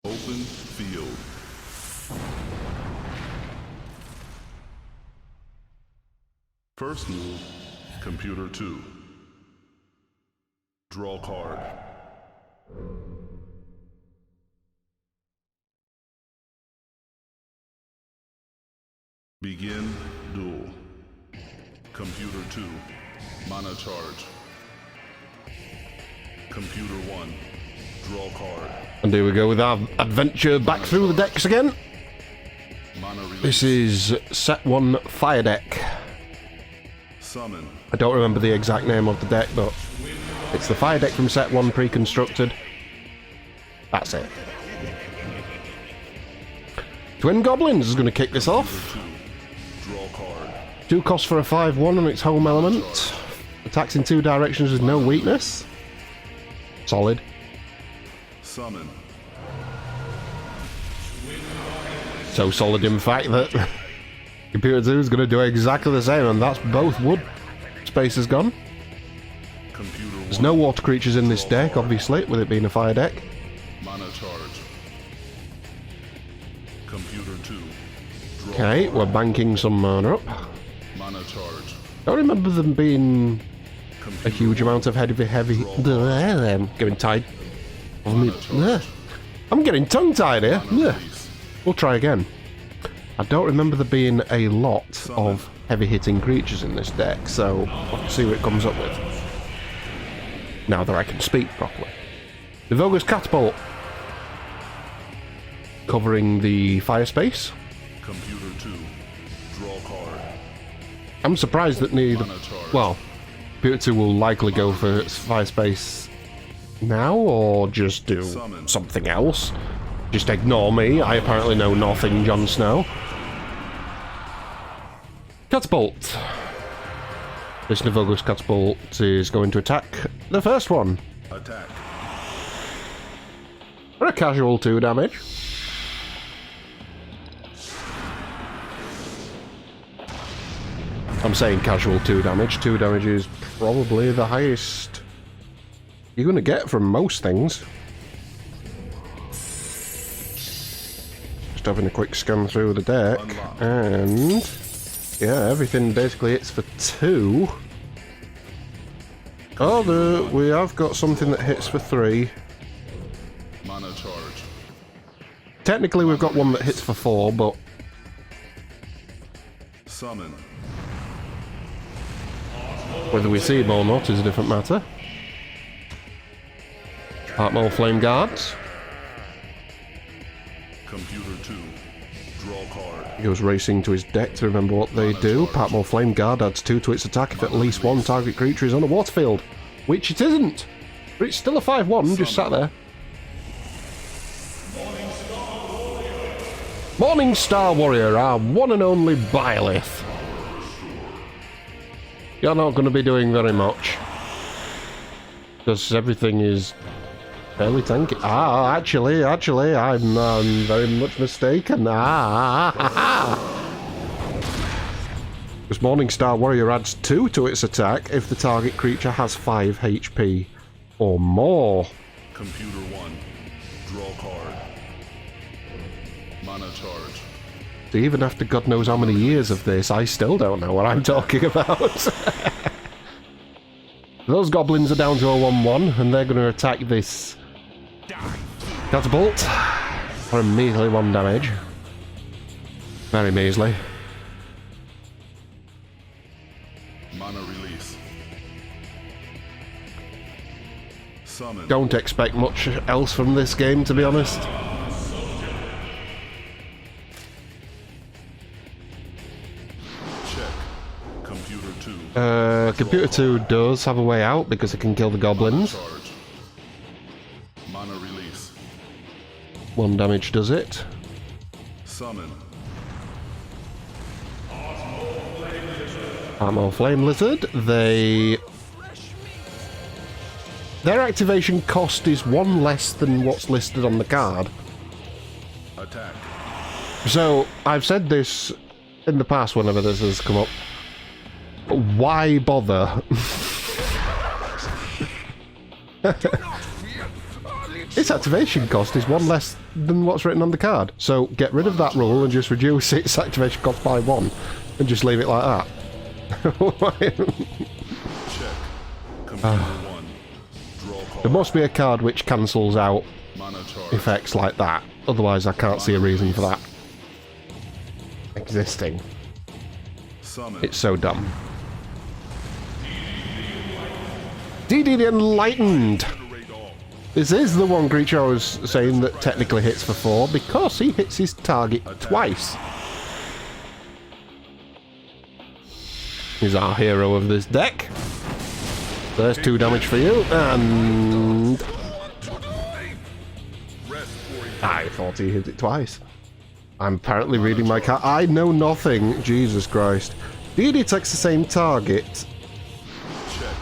Open field. First move, computer 2. Draw card. Begin duel. Computer 2, mana charge. Computer 1, draw card. And here we go with our adventure back through the decks again. Mana release. This is set 1 fire deck. Summon. I don't remember the exact name of the deck, but it's the fire deck from set 1 pre-constructed. That's it. Twin Goblins is going to kick this off. 2, draw card. 2 costs for a 5/1 on its home element. Attacks in 2 directions with no weakness. Solid. Summon. So solid, in fact, that Computer 2 is going to do exactly the same, and that's both wood. Space is gone. Computer 1. There's no water creatures in this deck, obviously, with it being a fire deck. Mana charge. Computer 2. Draw Okay, card. we're banking some mana up. Mana charge. Don't remember them being a Computer huge amount of heavy. Getting tied. I'm getting tongue-tied here. release. We'll try again. I don't remember there being a lot of heavy-hitting creatures in this deck, so we'll see what it comes up with. Now that I can speak properly. The Vogel's Catapult. Covering the fire space. Computer 2. Draw card. I'm surprised that neither... Mana charge. Well, Computer 2 will likely go for its fire space now, or just do Summon. something else. Just ignore me. I apparently know nothing, Jon Snow. Catapult. This Vogel's Catapult is going to attack the first one. Attack. For a casual 2 damage. I'm saying casual 2 damage. 2 damage is probably the highest you're going to get from most things. Just having a quick scan through the deck, and yeah, everything basically hits for 2. Oh, we have got something that hits for 3. Mana charge. Technically, we've got one that hits for 4, but Summon. whether we see him or not is a different matter. Heartmaul Flame Guards. Computer 2. Draw card. He goes racing to his deck to remember what they do. Heartmaul Flame Guard adds 2 to its attack if at least one target creature is on a water field. Which it isn't! But it's still a 5/1, just sat there. Morning Star Warrior, our one and only Byleth. You're not going to be doing very much. Because everything is fairly tanky. Actually, I'm very much mistaken. This Morning Star Warrior adds 2 to its attack if the target creature has 5 HP or more. Computer 1. Draw card. Mana charge. So even after God knows how many years of this, I still don't know what I'm talking about. Those goblins are down to a 1/1, and they're going to attack this catapult for a measly 1 damage. Very measly. Mana release. Summon. Don't expect much else from this game, to be honest. Check. Computer 2. Computer 2 does have a way out because it can kill the goblins. Charge. Mana release. 1 damage does it. Summon. Heartmaul Flame Lizard. Their activation cost is 1 less than what's listed on the card. Attack. So, I've said this in the past whenever this has come up. Why bother? its activation cost is one less than what's written on the card. So get rid of that rule and just reduce its activation cost by 1. And just leave it like that. Check. Computer 1. Draw card. There must be a card which cancels out Mana charge. effects like that. Otherwise I can't see a reason for that existing. Summon. It's so dumb. DD the Enlightened! Generate all. This is the one creature I was saying that technically hits for 4 because he hits his target twice. He's our hero of this deck. There's 2 damage for you, and... I thought he hit it twice. I'm apparently reading my card. I know nothing. Jesus Christ. DD takes the same target Check.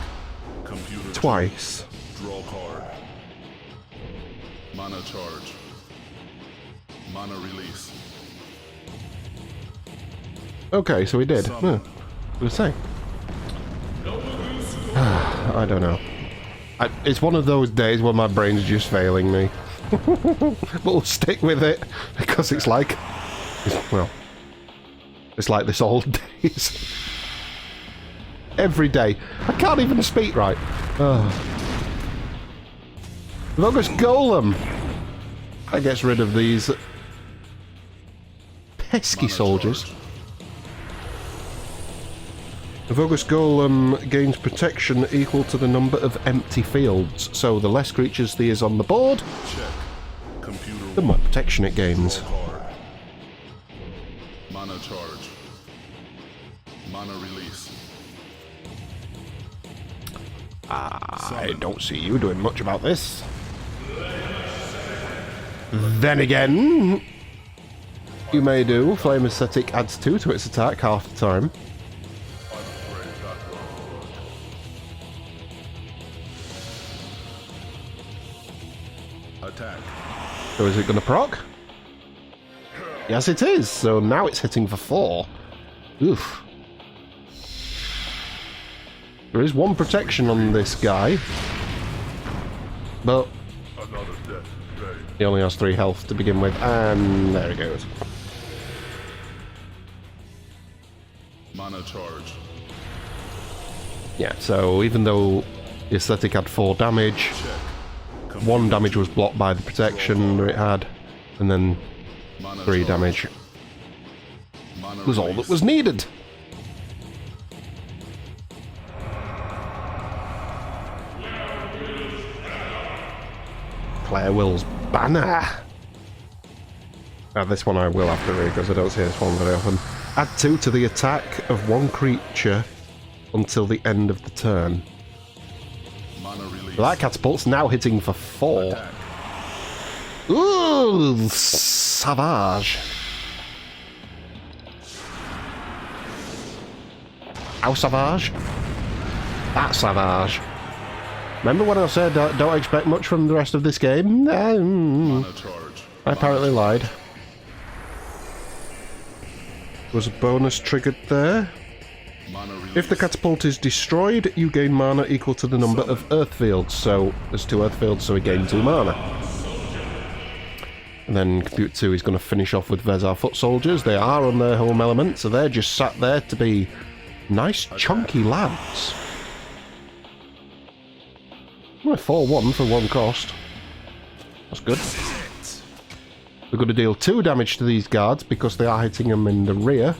Computer twice. 2. Draw card. Mana charge. Mana release. Okay, so he did. Summon. I was saying. I don't know. It's one of those days when my brain's just failing me. But we'll stick with it because it's like, well, it's like this all days. Every day. I can't even speak right. Logos Golem. That gets rid of these pesky Mana soldiers. charge. The Vogus Golem gains protection equal to the number of empty fields, so the less creatures there is on the board, Check. Computer the 1. more protection it gains. Draw card. Mana charge. Mana release. I don't see you doing much about this. Then again, you may do. Flame Aesthetic adds 2 to its attack half the time. Attack. So is it going to proc? Yes, it is. So now it's hitting for 4. Oof. There is 1 protection on this guy, but Another death today. he only has 3 health to begin with, and there he goes. Mana charge. Yeah, so even though the Aesthetic had 4 damage, Check. 1 damage was blocked by the protection it had, and then Mana 3 charge. damage Mana was all that release. was needed. Claire Will's Banner. This one I will have to read because I don't see this one very often. Add 2 to the attack of 1 creature until the end of the turn. Mana release. So that catapult's now hitting for 4. Attack. Ooh, savage. How savage? That savage. Remember when I said don't expect much from the rest of this game? Mana charge. I apparently lied. Was a bonus triggered there. Mana release. If the catapult is destroyed, you gain mana equal to the number of earth fields. So there's 2 earth fields, so we gain 2 mana. And then Compute 2 is going to finish off with Vezar Foot Soldiers. They are on their home element, so they're just sat there to be nice chunky lads. 4-1 for 1 cost. That's good. We're going to deal 2 damage to these guards because they are hitting them in the rear.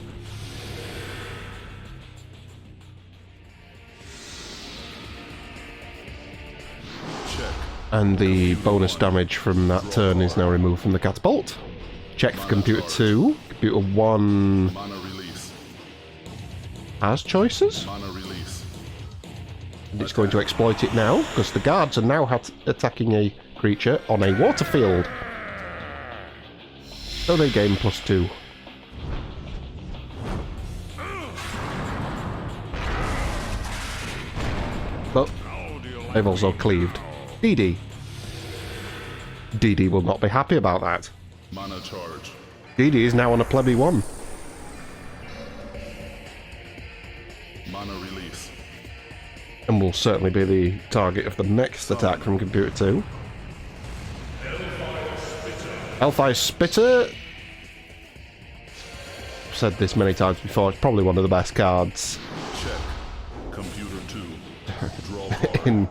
Check. And the bonus damage from that turn is now removed from the catapult. Check for Computer 2. Computer 1 Mana release. has choices. Mana release. And it's going to exploit it now because the guards are now attacking a creature on a water field. So they gain +2. But they've also cleaved. DD. DD will not be happy about that. Mana charge. DD is now on a plebby 1. Mana release. And will certainly be the target of the next attack from Computer 2. Hellfire Spitter. I've said this many times before, it's probably one of the best cards Check. Computer 2. Draw card. in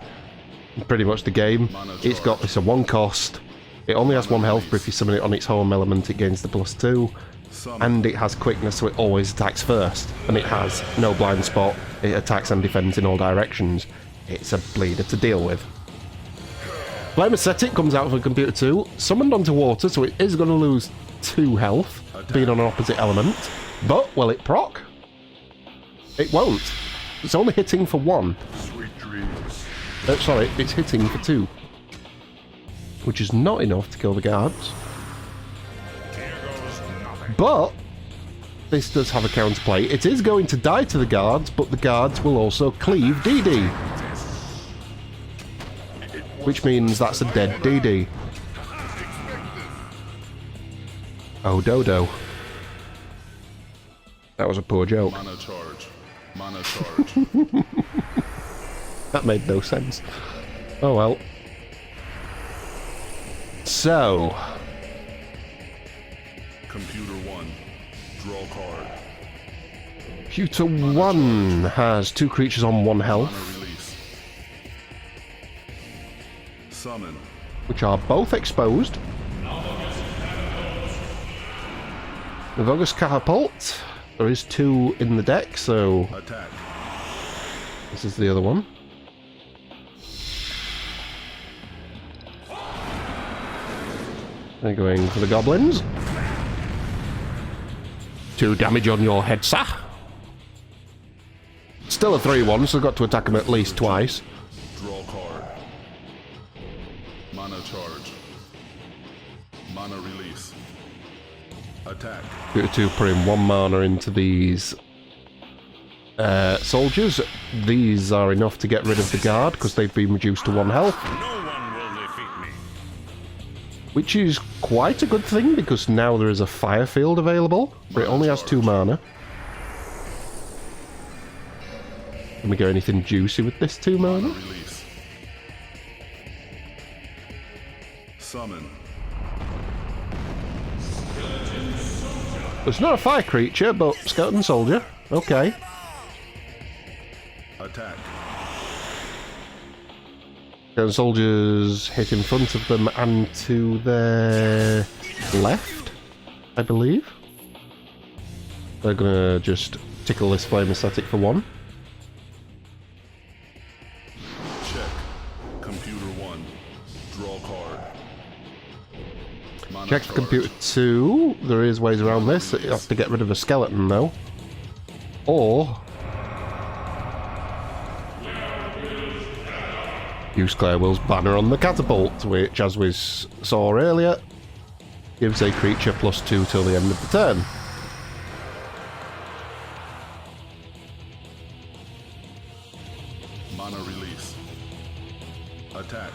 pretty much the game. It's got this a 1 cost. It only has 1 health, but if you summon it on its home element, it gains the +2. And it has quickness, so it always attacks first. And it has no blind spot. It attacks and defends in all directions. It's a bleeder to deal with. Flame Ascetic comes out for Computer 2. Summoned onto water, so it is going to lose 2 health, being on an opposite element. But will it proc? It won't. It's only hitting for 1. Sweet dreams. Sorry, it's hitting for 2. Which is not enough to kill the guards. But this does have a counterplay. It is going to die to the guards, but the guards will also cleave DD. Which means that's a dead DD. Oh, Dodo. That was a poor joke. Mana charge. Mana charge. That made no sense. Oh well. So, Computer 1. Draw card. Computer 1 has 2 creatures on 1 health, Mana release. Summon. which are both exposed. Navogus Catapult. There is 2 in the deck, so Attack. this is the other one. They're going for the goblins. 2 damage on your head, sir. Still a 3-1, so I've got to attack him at least twice. Draw card. Mana charge. Mana release. Attack. Computer 2 putting 1 mana into these soldiers. These are enough to get rid of the guard because they've been reduced to 1 health. No one will defeat me. Which is quite a good thing because now there is a fire field available, but it only has 2 mana. Can we get anything juicy with this 2 mana? Release. Summon. It's not a fire creature, but skeleton soldier. Okay. Attack. Skeleton soldiers hit in front of them and to their left, I believe. They're gonna just tickle this flame ascetic for 1. Check. Computer 1. Draw card. Mana Check for charge. Computer 2. There is ways around this. You have to get rid of a skeleton though. Or use Claire Will's banner on the catapult, which, as we saw earlier, gives a creature +2 till the end of the turn. Mana release. Attack.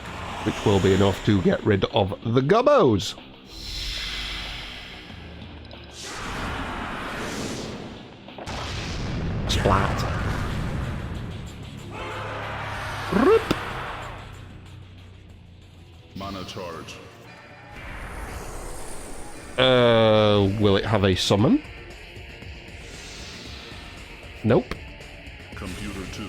Which will be enough to get rid of the gubbos. Splat. Rip. Mana charge. Will it have a summon? Nope. Computer 2.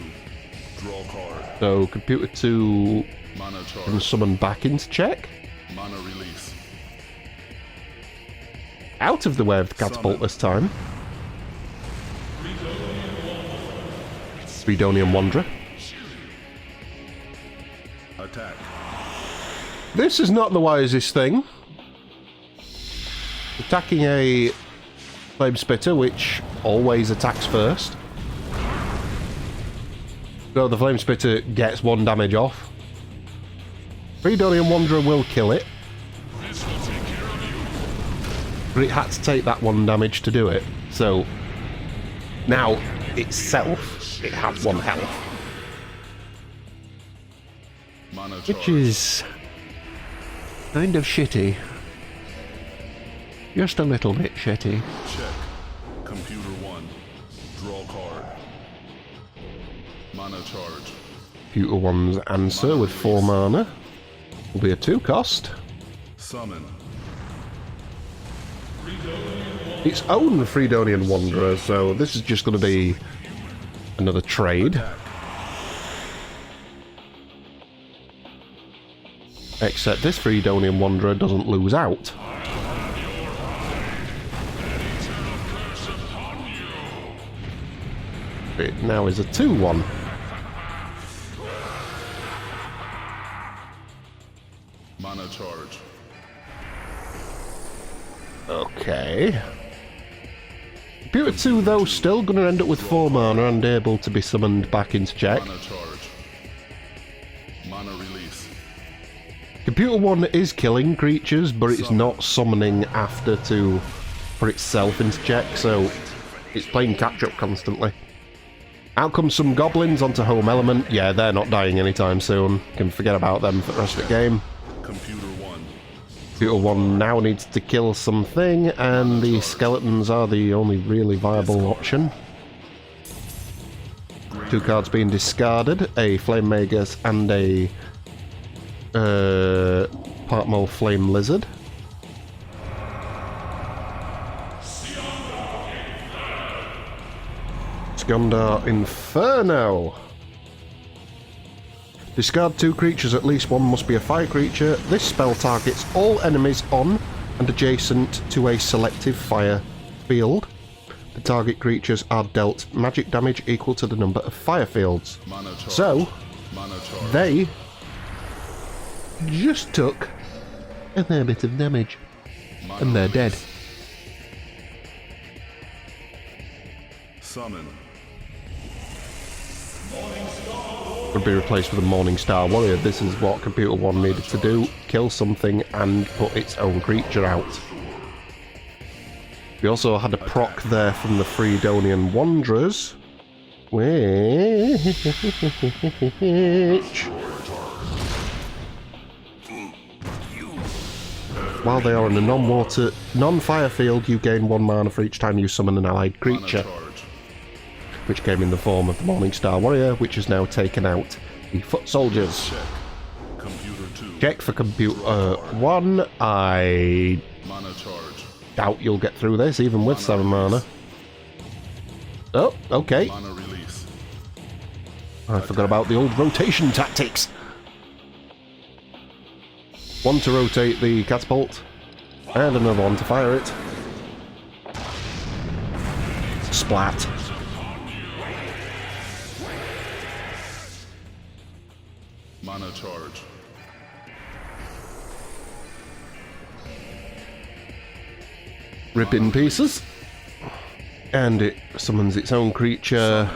Draw card. So Computer 2 Mana can charge. summon back into check. Mana release. Out of the way of the catapult this time. Redonian Wanderer. Attack. This is not the wisest thing. Attacking a Flame Spitter, which always attacks first. So the Flame Spitter gets 1 damage off. Redonian Wanderer will kill it. But it had to take that 1 damage to do it. So now itself, it has 1 health. Mana charge. Which is kind of shitty. Just a little bit shitty. Check. Computer 1. Draw card. Mana charge. Computer 1's answer with 4 mana will be a 2 cost. Summon. its own Fredonian Wanderer, so this is just going to be another trade. Except this Fredonian Wanderer doesn't lose out. It now is a 2-1. Mana charge. Okay. Computer 2, though, still going to end up with 4 mana and able to be summoned back into check. Mana charge. Mana release. Computer 1 is killing creatures, but it's not summoning after to put itself into check, so it's playing catch-up constantly. Out comes some goblins onto home element. Yeah, they're not dying anytime soon. Can forget about them for the rest of the game. Computer 1. Computer 1 now needs to kill something, and the skeletons are the only really viable option. 2 cards being discarded, a Flame Magus and a Partmole Flame Lizard. Gondar Inferno. Discard 2 creatures, at least one must be a fire creature. This spell targets all enemies on and adjacent to a selective fire field. The target creatures are dealt magic damage equal to the number of fire fields. So, they just took a fair bit of damage. And they're dead. Summon. Would be replaced with a Morningstar Warrior. This is what Computer 1 needed to do. Kill something and put its own creature out. We also had a proc there from the Fredonian Wanderers, which... while they are in a non-water, non-fire field, you gain 1 mana for each time you summon an allied creature, which came in the form of the Morningstar Warrior, which has now taken out the Foot Soldiers. Check for Computer 1. I doubt you'll get through this, even with 7 mana. Oh, okay. I forgot about the old rotation tactics. 1 to rotate the catapult, and another 1 to fire it. Splat. Mana charge. Rip in pieces. And it summons its own creature.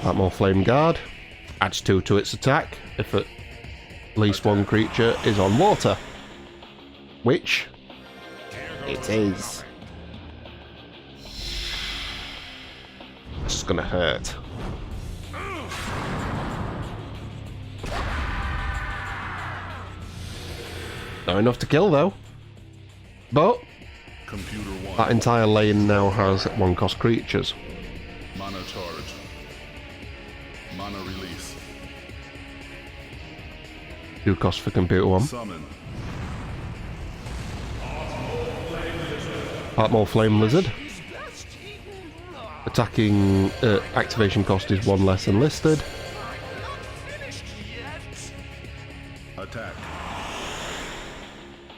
Partmole Flame Guard. Adds 2 to its attack if at least 1 creature is on water. Which it is. This is gonna hurt. Not enough to kill though. But that entire lane now has 1-cost creatures. Mana charge. Mana release. 2 costs for Computer 1. Summon. Partmole Flame Lizard. Attacking activation cost is 1 less than listed. Attack.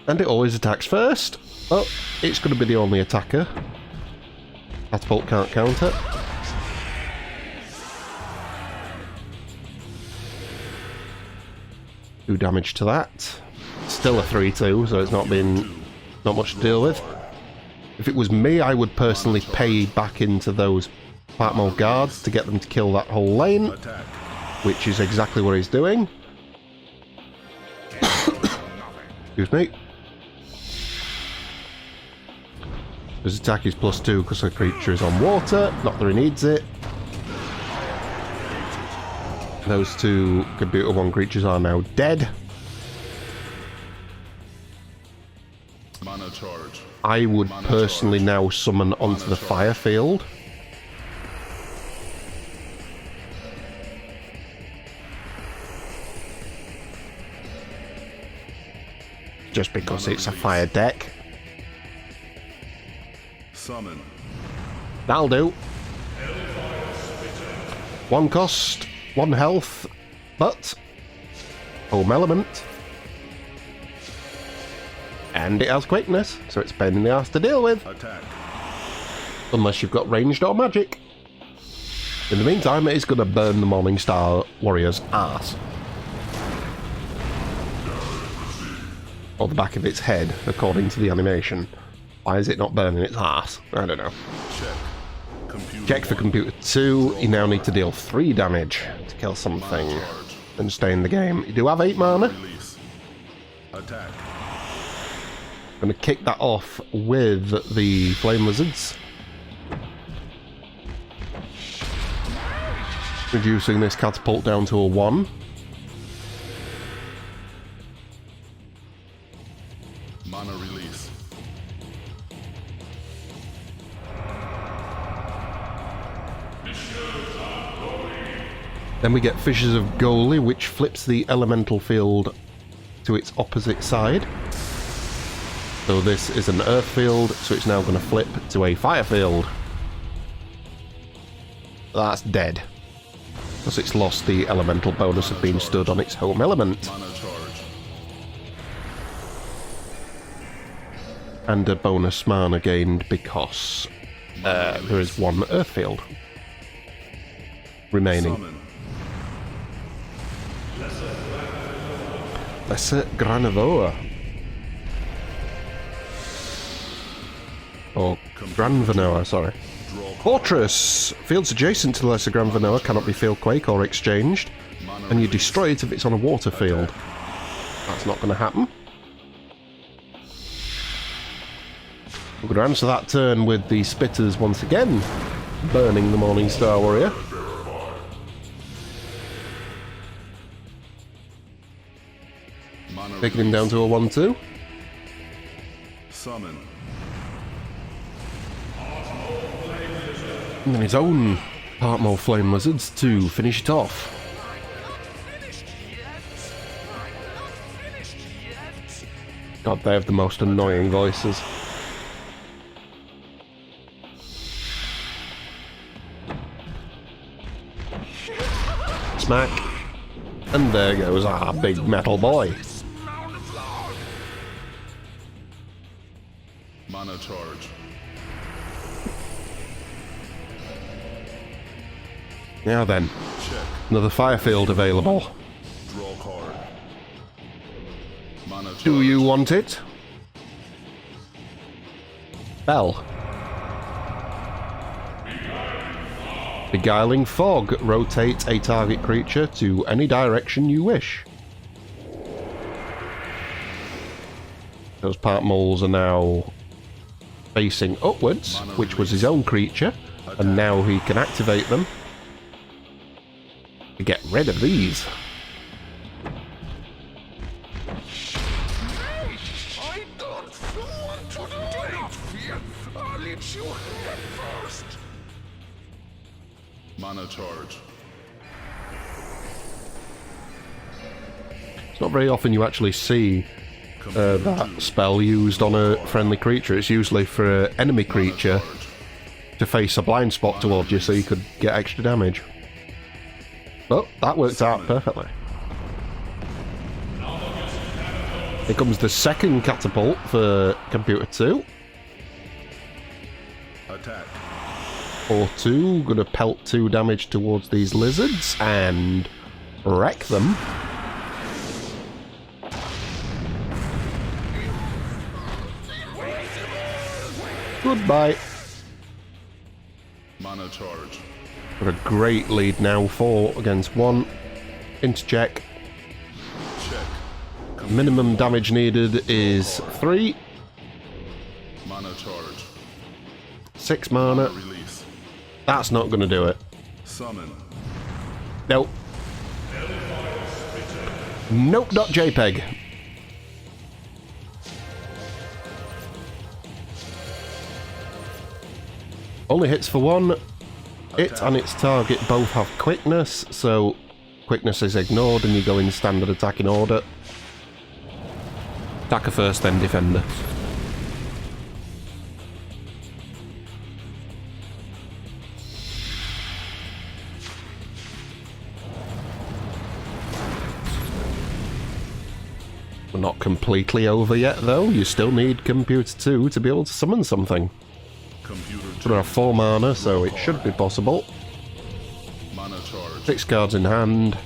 And it always attacks first. Oh, it's going to be the only attacker. Catapult can't counter. Do damage to that. Still a 3-2, so it's not much to deal with. If it was me, I would personally pay back into those Partmole guards to get them to kill that whole lane, which is exactly what he's doing. Excuse me. His attack is +2 because the creature is on water, not that he needs it. Those 2 Computer 1 creatures are now dead. Mana charge. I would personally now summon onto the fire field. just because it's a fire deck. Summon. That'll do. 1 cost, 1 health, but home element. And it has quickness, so it's a pain in the ass to deal with. Attack. Unless you've got ranged or magic. In the meantime, it's going to burn the Morningstar Warrior's ass. Or the back of its head, according to the animation. Why is it not burning its ass? I don't know. Check for computer 2. You now need to deal 3 damage to kill something and stay in the game. You do have 8 mana. Release. Attack. I'm going to kick that off with the Flame Lizards. Reducing this catapult down to a 1. Mana release. Then we get Fissures of Goalie, which flips the elemental field to its opposite side. So this is an earth field, so it's now going to flip to a fire field. That's dead. Because it's lost the elemental bonus of being stood on its home element. Mana charge. And a bonus mana gained because there is 1 earth field remaining. Summon. Lesser Granavoa. Or Granvanoa, sorry. Fortress! Fields adjacent to the Lesser Granvanoa cannot be field quake or exchanged, and you destroy it if it's on a water field. That's not going to happen. We're going to answer that turn with the Spitters once again, burning the Morningstar Warrior. Mana Taking him down to a 1-2. Summon. And then his own part more Flame Lizards to finish it off. God, they have the most annoying voices. Smack. And there goes our big metal boy. Mana charge. Now then, Check. another fire field available. Draw card. Mana charge. Do you want it? Bell. Beguiling Fog. Rotate a target creature to any direction you wish. Those part moles are now facing upwards, which was his own creature, and now he can activate them to get rid of these. I don't want to debate fear. I'll let you head first. Mana charge. It's not very often you actually see that spell used on a friendly creature. It's usually for an enemy creature to face a blind spot towards you so you could get extra damage. Well, that worked out perfectly. Here comes the second catapult for Computer 2. Attack. 4-2, gonna pelt 2 damage towards these lizards and wreck them. Goodbye. Mana charge. Got a great lead now, 4 against 1. Intercheck. Check. Minimum damage needed is 3. Mana charge. 6 mana. Release. That's not going to do it. Summon. Nope. Nope, not JPEG. Only hits for 1. It and its target both have quickness, so quickness is ignored and you go in standard attacking order. Attacker first, then defender. We're not completely over yet, though. You still need Computer 2 to be able to summon something. Computer So we have 4 mana, so it should be possible. mana charge. 6 cards in hand,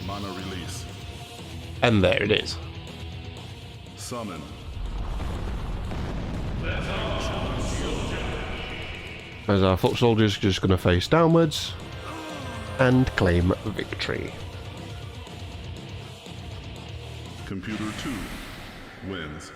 Mana release. and there it is. Summon. As our foot soldier's just going to face downwards and claim victory. Computer 2 wins.